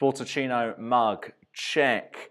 Sportuccino mug, check.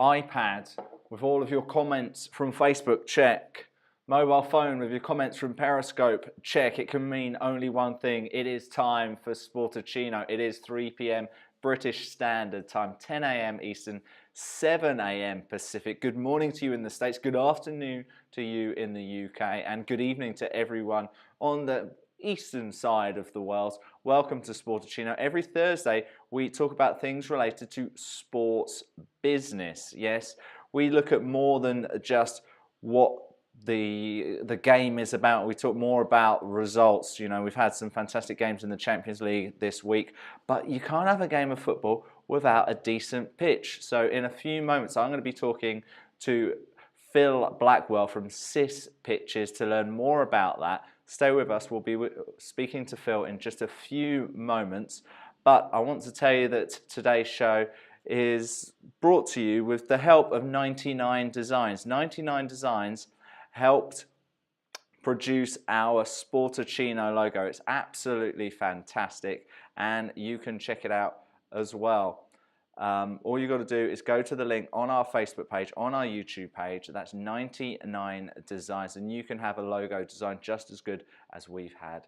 iPad with all of your comments from Facebook, check. Mobile phone with your comments from Periscope, check. It can mean only one thing. It is time for Sportuccino. It is 3 p.m. British Standard Time, 10 a.m. Eastern, 7 a.m. Pacific. Good morning to you in the States. Good afternoon to you in the UK. And good evening to everyone on the eastern side of the world. Welcome to Sportuccino. Every Thursday, we talk about things related to sports business. Yes, we look at more than just what the game is about. We talk more about results. You know, we've had some fantastic games in the Champions League this week, but you can't have a game of football without a decent pitch. So in a few moments, I'm going to be talking to Phil Blackwell from CIS Pitches to learn more about that. Stay with us. We'll be speaking to Phil in just a few moments. But I want to tell you that today's show is brought to you with the help of 99 Designs. 99 Designs helped produce our Sportuccino logo. It's absolutely fantastic, and you can check it out as well. All you got to do is go to the link on our Facebook page, on our YouTube page. That's 99 Designs, and you can have a logo design just as good as we've had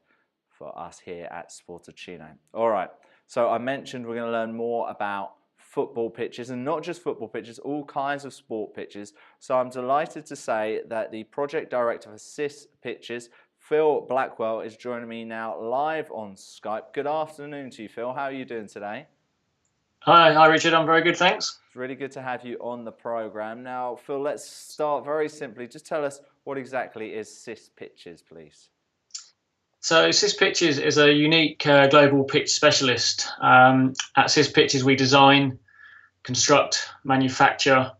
for us here at Sportuccino. All right, so I mentioned we're going to learn more about football pitches, and not just football pitches, all kinds of sport pitches. So I'm delighted to say that the project director for CIS Pitches, Phil Blackwell, is joining me now live on Skype. Good afternoon to you, Phil. How are you doing today? Hi, Richard. I'm very good, thanks. It's really good to have you on the program. Now, Phil, let's start very simply. Just tell us what exactly is CIS Pitches, please. So CIS Pitches is a unique global pitch specialist. At CIS Pitches, we design, construct, manufacture,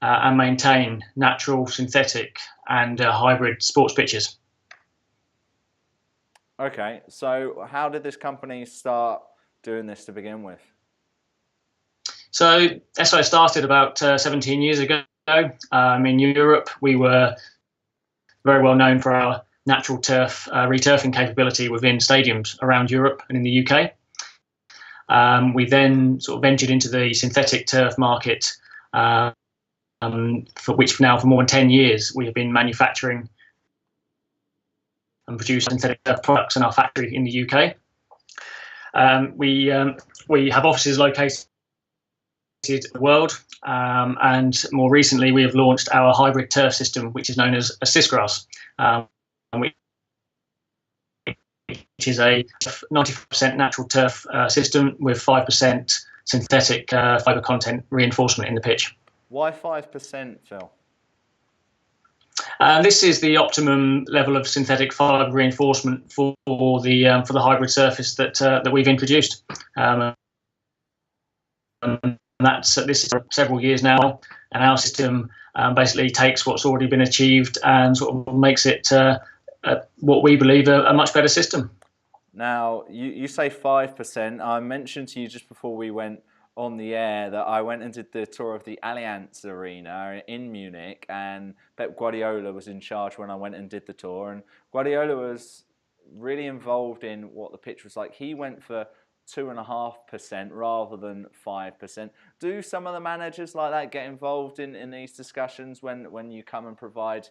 and maintain natural, synthetic, and hybrid sports pitches. Okay, so how did this company start doing this to begin with? So SO started about 17 years ago. In Europe, we were very well known for our natural turf returfing capability within stadiums around Europe and in the UK. We then sort of ventured into the synthetic turf market, for which now for more than 10 years we have been manufacturing and producing synthetic turf products in our factory in the UK. We have offices located the world, and more recently we have launched our hybrid turf system, which is known as CISgrass, which is a 95% natural turf system with 5% synthetic fibre content reinforcement in the pitch. Why 5%, Phil? This is the optimum level of synthetic fibre reinforcement for the hybrid surface that we've introduced. This is for several years now, and our system basically takes what's already been achieved and sort of makes it what we believe a much better system. Now, you say 5%. I mentioned to you just before we went on the air that I went and did the tour of the Allianz Arena in Munich, and Pep Guardiola was in charge when I went and did the tour, and Guardiola was really involved in what the pitch was like. He went for 2.5% rather than 5%. Do some of the managers like that get involved in these discussions when you come and provide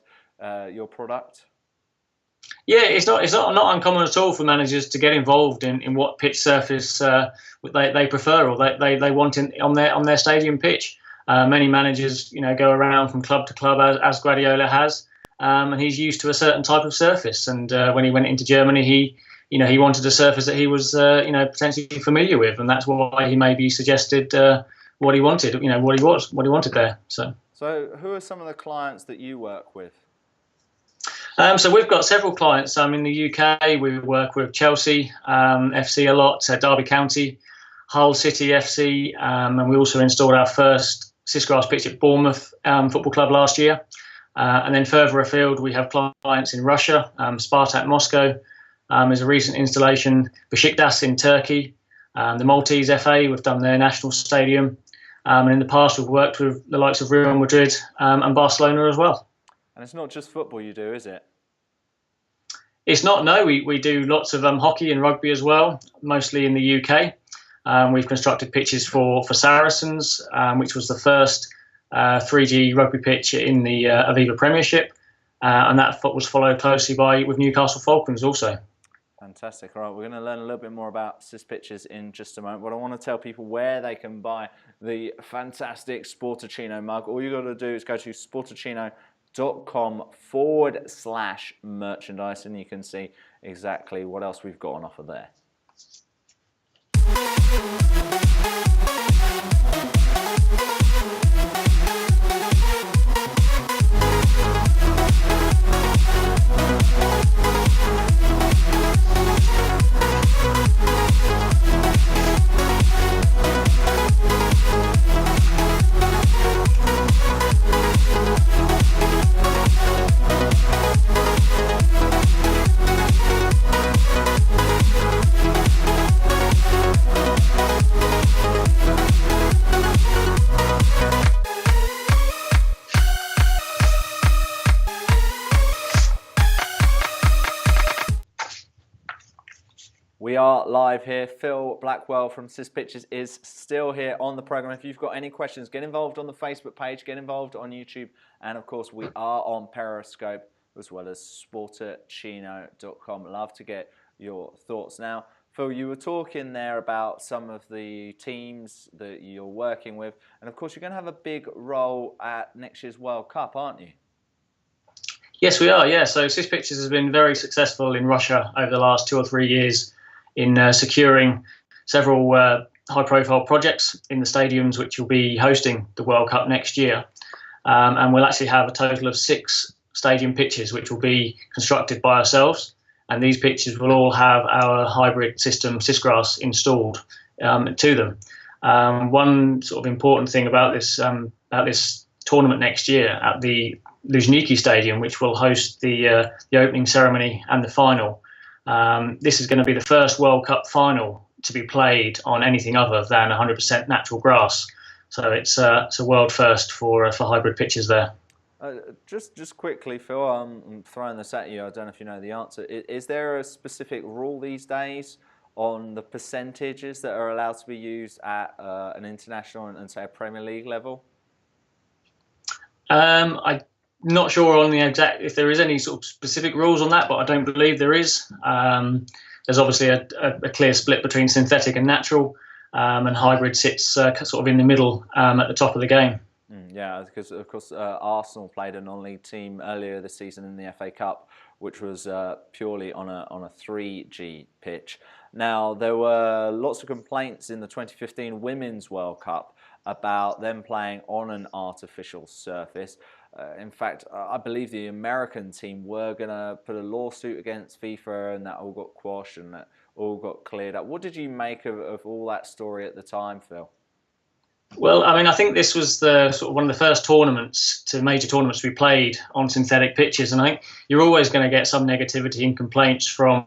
your product? Yeah, it's not uncommon at all for managers to get involved in what pitch surface they prefer or they want on their stadium pitch. Many managers, go around from club to club as Guardiola has, and he's used to a certain type of surface. And when he went into Germany, he wanted a surface that he was potentially familiar with, and that's why he maybe suggested what he wanted, what he wanted there. So who are some of the clients that you work with? So we've got several clients. In the UK, we work with Chelsea FC a lot, Derby County, Hull City FC, and we also installed our first CISgrass pitch at Bournemouth Football Club last year. And then further afield, we have clients in Russia, Spartak Moscow. There's a recent installation, Besiktas in Turkey, the Maltese FA, we've done their national stadium. And in the past, we've worked with the likes of Real Madrid and Barcelona as well. And it's not just football you do, is it? It's not, no. We do lots of hockey and rugby as well, mostly in the UK. We've constructed pitches for Saracens, which was the first 3G rugby pitch in the Aviva Premiership, and that was followed closely with Newcastle Falcons also. Fantastic. All right, we're going to learn a little bit more about SIS pitches in just a moment, but I want to tell people where they can buy the fantastic Sportuccino mug. All you got to do is go to sportuccino.com/merchandise, and you can see exactly what else we've got on offer there. We are live here. Phil Blackwell from SIS Pitches is still here on the program. If you've got any questions, get involved on the Facebook page, get involved on YouTube, and of course we are on Periscope as well as Sportuccino.com. Love to get your thoughts. Now, Phil, you were talking there about some of the teams that you're working with, and of course you're going to have a big role at next year's World Cup, aren't you? Yes, we are. Yeah, so SIS Pitches has been very successful in Russia over the last 2 or 3 years in securing several high-profile projects in the stadiums which will be hosting the World Cup next year. And we'll actually have a total of 6 stadium pitches which will be constructed by ourselves. And these pitches will all have our hybrid system, SISGrass, installed to them. One sort of important thing about this tournament next year at the Luzhniki Stadium, which will host the opening ceremony and the final. This is going to be the first World Cup final to be played on anything other than 100% natural grass. So it's a world first for hybrid pitches there. Just quickly, Phil, I'm throwing this at you. I don't know if you know the answer. Is there a specific rule these days on the percentages that are allowed to be used at an international and say a Premier League level? I'm not sure on the exact if there is any sort of specific rules on that, but I don't believe there is. There's obviously a clear split between synthetic and natural, and hybrid sits sort of in the middle at the top of the game. Yeah, because of course Arsenal played a non-league team earlier this season in the FA Cup, which was purely on a 3G pitch. Now there were lots of complaints in the 2015 Women's World Cup about them playing on an artificial surface. In fact, I believe the American team were going to put a lawsuit against FIFA, and that all got quashed and that all got cleared up. What did you make of all that story at the time, Phil? Well, I mean, I think this was the sort of one of the first major tournaments to be played on synthetic pitches, and I think you're always going to get some negativity and complaints from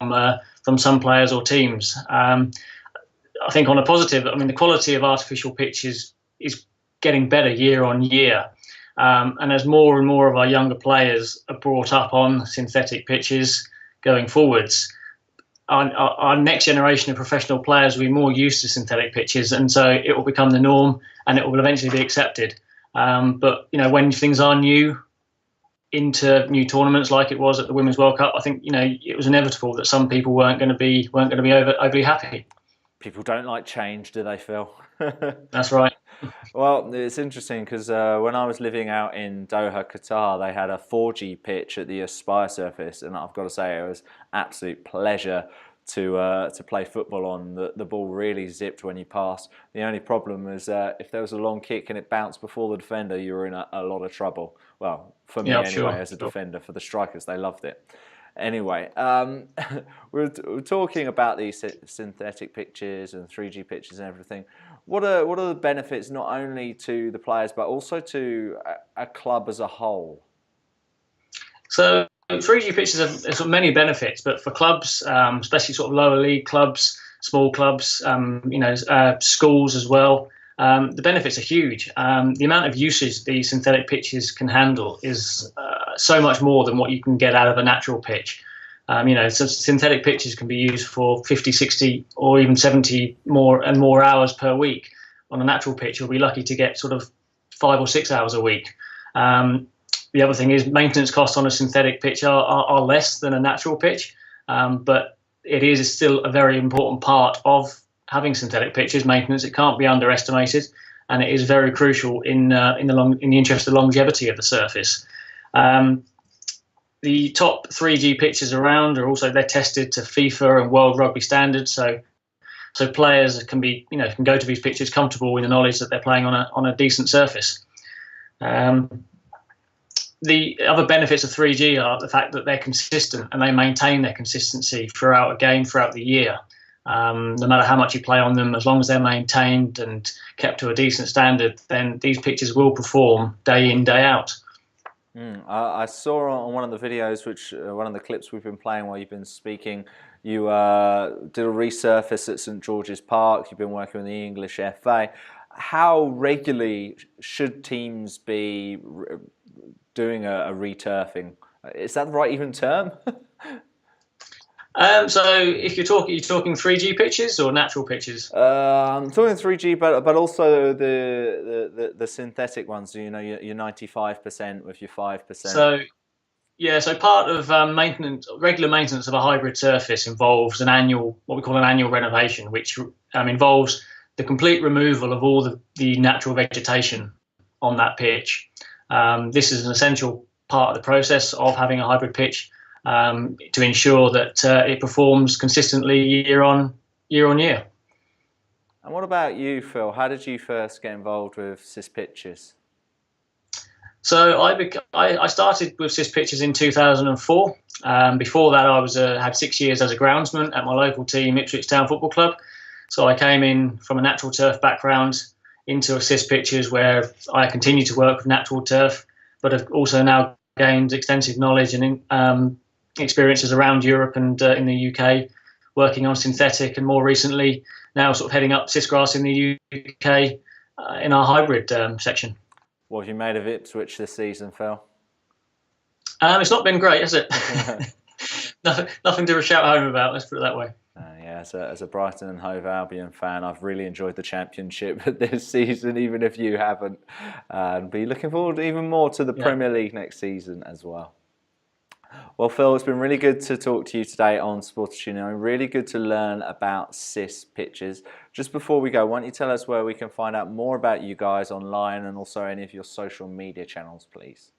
some players or teams. I think on a positive, I mean, the quality of artificial pitches is getting better year on year. And as more and more of our younger players are brought up on synthetic pitches going forwards, our next generation of professional players will be more used to synthetic pitches, and so it will become the norm and it will eventually be accepted. But you know, when things are new into new tournaments like it was at the Women's World Cup, I think it was inevitable that some people weren't going to be overly happy. People don't like change, do they, Phil? That's right. Well, it's interesting because when I was living out in Doha, Qatar, they had a 4G pitch at the Aspire surface, and I've got to say it was absolute pleasure to play football on. The ball really zipped when you passed. The only problem was if there was a long kick and it bounced before the defender, you were in a lot of trouble. Well, for me anyway, as a defender. For the strikers, they loved it. Anyway, we're talking about these synthetic pitches and 3G pitches and everything. What are the benefits not only to the players but also to a club as a whole? So 3G pitches have sort of many benefits, but for clubs, especially sort of lower league clubs, small clubs, schools as well, the benefits are huge. The amount of usage these synthetic pitches can handle is so much more than what you can get out of a natural pitch. So synthetic pitches can be used for 50, 60, or even 70 more hours per week. On a natural pitch, you'll be lucky to get sort of 5 or 6 hours a week. The other thing is maintenance costs on a synthetic pitch are less than a natural pitch, but it is still a very important part of having synthetic pitches. Maintenance, it can't be underestimated, and it is very crucial in the interest of longevity of the surface. The top 3G pitches around they're tested to FIFA and World Rugby standards, so players can go to these pitches comfortable with the knowledge that they're playing on a decent surface. The other benefits of 3G are the fact that they're consistent and they maintain their consistency throughout a game, throughout the year. No matter how much you play on them, as long as they're maintained and kept to a decent standard, then these pitches will perform day in, day out. I saw on one of the videos, one of the clips we've been playing while you've been speaking, you did a resurface at St George's Park. You've been working with the English FA. How regularly should teams be doing a returfing? Is that the right even term? So if you're talking 3G pitches or natural pitches? I'm talking 3G, but also the synthetic ones. Your 95% with your 5%. So part of regular maintenance of a hybrid surface involves what we call an annual renovation, which involves the complete removal of all the natural vegetation on that pitch. This is an essential part of the process of having a hybrid pitch, to ensure that it performs consistently year on year. And what about you, Phil? How did you first get involved with CIS pitches? So I started with CIS pitches in 2004. Before that, I had 6 years as a groundsman at my local team, Ipswich Town Football Club. So I came in from a natural turf background into a CIS pitches, where I continue to work with natural turf, but have also now gained extensive knowledge and experiences around Europe and in the UK, working on synthetic, and more recently now sort of heading up CIS grass in the UK in our hybrid section. What have you made of Ipswich this season, Phil? It's not been great, has it? Nothing to shout home about, let's put it that way. Yeah, as a Brighton and Hove Albion fan, I've really enjoyed the Championship this season, even if you haven't. Be looking forward even more to the Premier League next season as well. Well, Phil, it's been really good to talk to you today on Sportuccino. Really good to learn about CIS pitches. Just before we go, why don't you tell us where we can find out more about you guys online, and also any of your social media channels, please?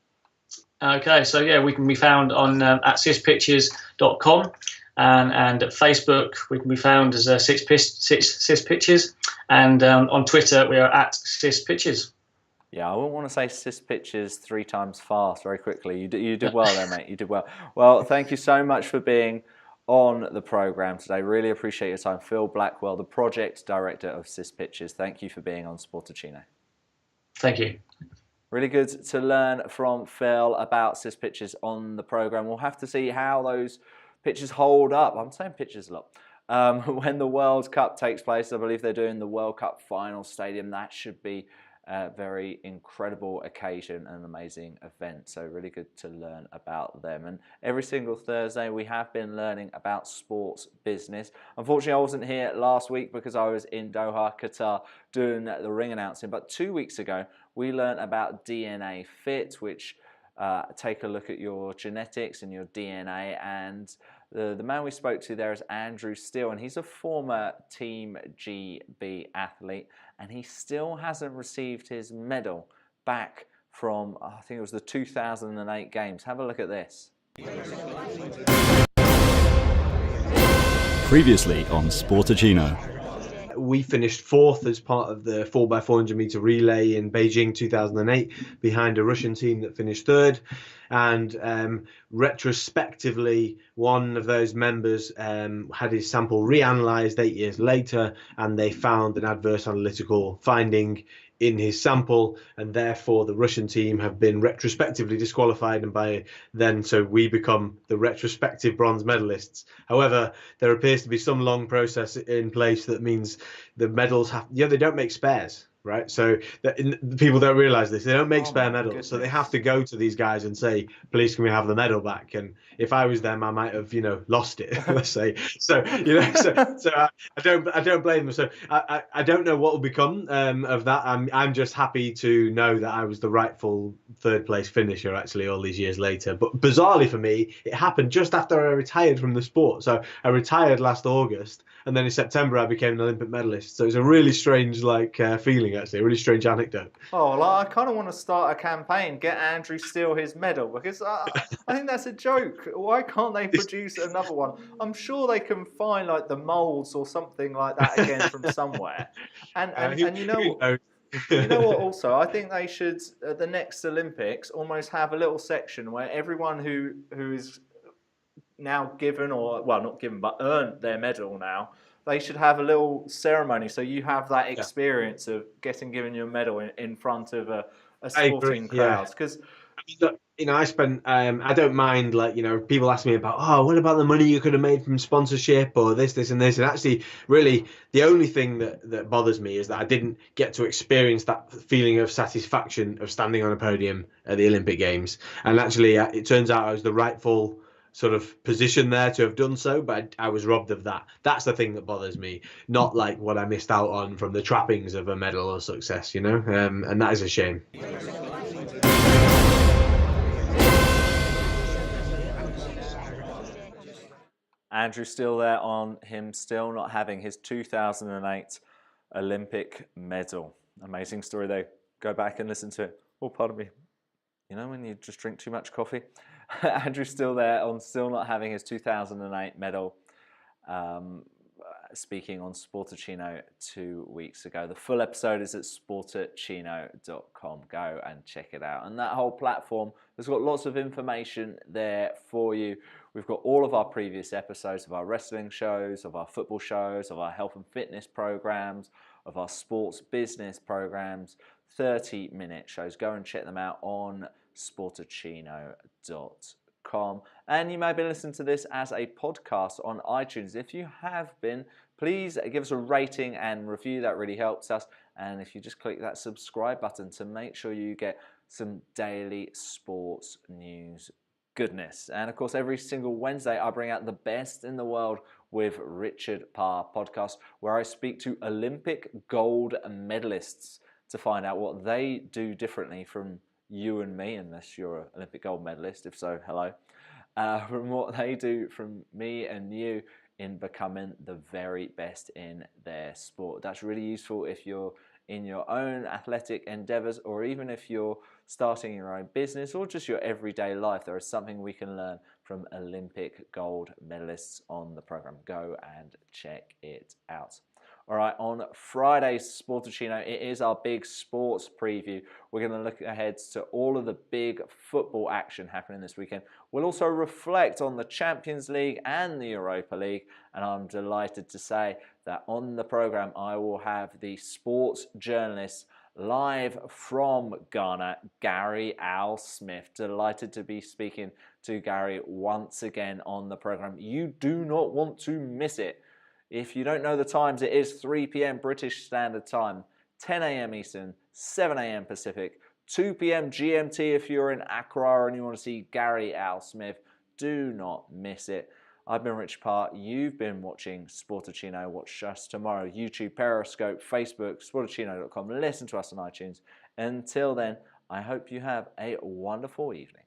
Okay, so yeah, we can be found on at cispitches.com, and at Facebook we can be found as CIS pitches, and on Twitter we are at CIS pitches. Yeah, I wouldn't want to say CIS pitches 3 times fast very quickly. You did well there, mate. You did well. Well, thank you so much for being on the programme today. Really appreciate your time. Phil Blackwell, the Project Director of CIS pitches. Thank you for being on Sportuccino. Thank you. Really good to learn from Phil about CIS pitches on the programme. We'll have to see how those pitches hold up. I'm saying pitches a lot. When the World Cup takes place, I believe they're doing the World Cup final stadium. That should be a very incredible occasion and an amazing event. So really good to learn about them. And every single Thursday we have been learning about sports business. Unfortunately, I wasn't here last week because I was in Doha, Qatar, doing the ring announcing. But 2 weeks ago, we learned about DNA Fit, which take a look at your genetics and your DNA. And the man we spoke to there is Andrew Steele, and he's a former Team GB athlete, and he still hasn't received his medal back from, I think it was the 2008 games. Have a look at this. Previously on Sportuccino. We finished 4th as part of the 4x400 meter relay in Beijing 2008, behind a Russian team that finished 3rd. And retrospectively, one of those members had his sample reanalyzed 8 years later, and they found an adverse analytical finding in his sample, and therefore the Russian team have been retrospectively disqualified, and by then so we become the retrospective bronze medalists. However, there appears to be some long process in place that means the medals they don't make spares. right? So the people don't realize this. They don't make spare my medals, so they goodness. have to go to these guys and say, "Please, can we have the medal back?" And if I was them, I might have, lost it. Let's say. So, I don't blame them. So I don't know what will become of that. I'm just happy to know that I was the rightful third place finisher actually all these years later. But bizarrely for me, it happened just after I retired from the sport. So I retired last August, and then in September I became an Olympic medalist. So it's a really strange feeling actually, a really strange anecdote. Oh, well, I kind of want to start a campaign, get Andrew Steele his medal, because I think that's a joke. Why can't they produce another one? I'm sure they can find like the molds or something like that again from somewhere. And you know what? You know what? Also, I think they should at the next Olympics almost have a little section where everyone who is now given, or well, not given, but earned their medal now, they should have a little ceremony so you have that experience of getting given your medal in front of a sporting crowd. Because I spent I don't mind people ask me about, oh, what about the money you could have made from sponsorship or this and this, and actually really the only thing that bothers me is that I didn't get to experience that feeling of satisfaction of standing on a podium at the Olympic Games. And actually it turns out I was the rightful sort of position there to have done so, but I was robbed of that. That's the thing that bothers me, not like what I missed out on from the trappings of a medal or success, and that is a shame. Andrew Steele there on him still not having his 2008 Olympic medal. Amazing story though. Go back and listen to it. Oh, pardon me. You know when you just drink too much coffee? Andrew Steele there on still not having his 2008 medal. Speaking on Sportuccino 2 weeks ago. The full episode is at sportuccino.com. Go and check it out. And that whole platform has got lots of information there for you. We've got all of our previous episodes of our wrestling shows, of our football shows, of our health and fitness programs, of our sports business programs, 30-minute shows. Go and check them out on sportuccino.com. And you may be listening to this as a podcast on iTunes. If you have been, please give us a rating and review. That really helps us. And if you just click that subscribe button to make sure you get some daily sports news goodness. And of course, every single Wednesday, I bring out the best in the world with Richard Parr podcast, where I speak to Olympic gold medalists to find out what they do differently from you and me, unless you're an Olympic gold medalist. If so, hello. From what they do from me and you in becoming the very best in their sport. That's really useful if you're in your own athletic endeavors, or even if you're starting your own business or just your everyday life. There is something we can learn from Olympic gold medalists on the program. Go and check it out. All right, on Friday's Sportuccino, it is our big sports preview. We're going to look ahead to all of the big football action happening this weekend. We'll also reflect on the Champions League and the Europa League. And I'm delighted to say that on the program, I will have the sports journalist live from Ghana, Gary Al Smith. Delighted to be speaking to Gary once again on the program. You do not want to miss it. If you don't know the times, it is 3 p.m. British Standard Time, 10 a.m. Eastern, 7 a.m. Pacific, 2 p.m. GMT if you're in Accra and you want to see Gary Al Smith. Do not miss it. I've been Rich Parr. You've been watching Sportuccino. Watch us tomorrow. YouTube, Periscope, Facebook, sportuccino.com. Listen to us on iTunes. Until then, I hope you have a wonderful evening.